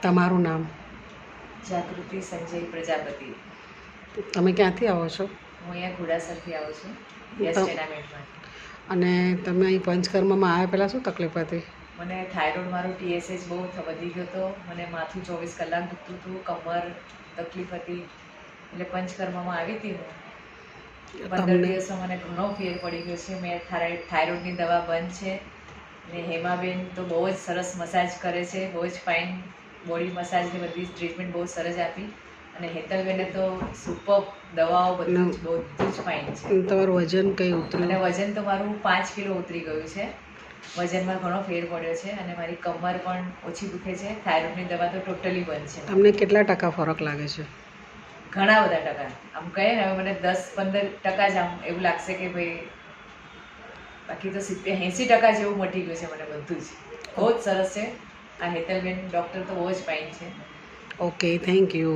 તમારું નામ? જાગૃતિ સંજય પ્રજાપતિ. તમે ક્યાંથી આવો છો? હું અહીંયા ઘોડાસરથી આવું છું, યસ તો ટેનામેન્ટમાંથી. અને તમે અહીં પંચકર્મમાં આવ્યા પહેલાં શું તકલીફ હતી? મને થાઇરોઇડ, મારું TSH બહુ વધી ગયો હતો. મને માથું 24 કલાક દુખતું હતું, કમર તકલીફ હતી, એટલે પંચકર્મમાં આવી હતી હું. 15 દિવસમાં મને ઘણો ફેર પડી ગયો છે. મેં થાઇરોઇડની દવા બંધ છે. ને હેમાબેન તો બહુ જ સરસ મસાજ કરે છે, બહુ જ ફાઇન બોડી મસાજની બધી ટ્રીટમેન્ટ બહુ સરસ આપી. અને હેતલબેને તો સુપર દવાઓ બધું જ ફાઇન છે. તમારું વજન કંઈ ઉતર્યું? અને વજન તો મારું 5 કિલો ઉતરી ગયું છે. વજનમાં ઘણો ફેર પડ્યો છે અને મારી કમર પણ ઓછી દુખે છે. થાઇરોઇડની દવા તો ટોટલી બંધ છે. તમને કેટલા ટકા ફરક લાગે છે? ઘણા બધા ટકા. આમ કહે ને, હવે મને 10-15% જ આમ એવું લાગશે કે ભાઈ, બાકી તો 70-80% જેવું મટી ગયું છે મને બધું જ. બહુ જ સરસ છે. આ હેતલબેન ડૉક્ટર તો બહુ જ ફાઇન છે. Okay, thank you.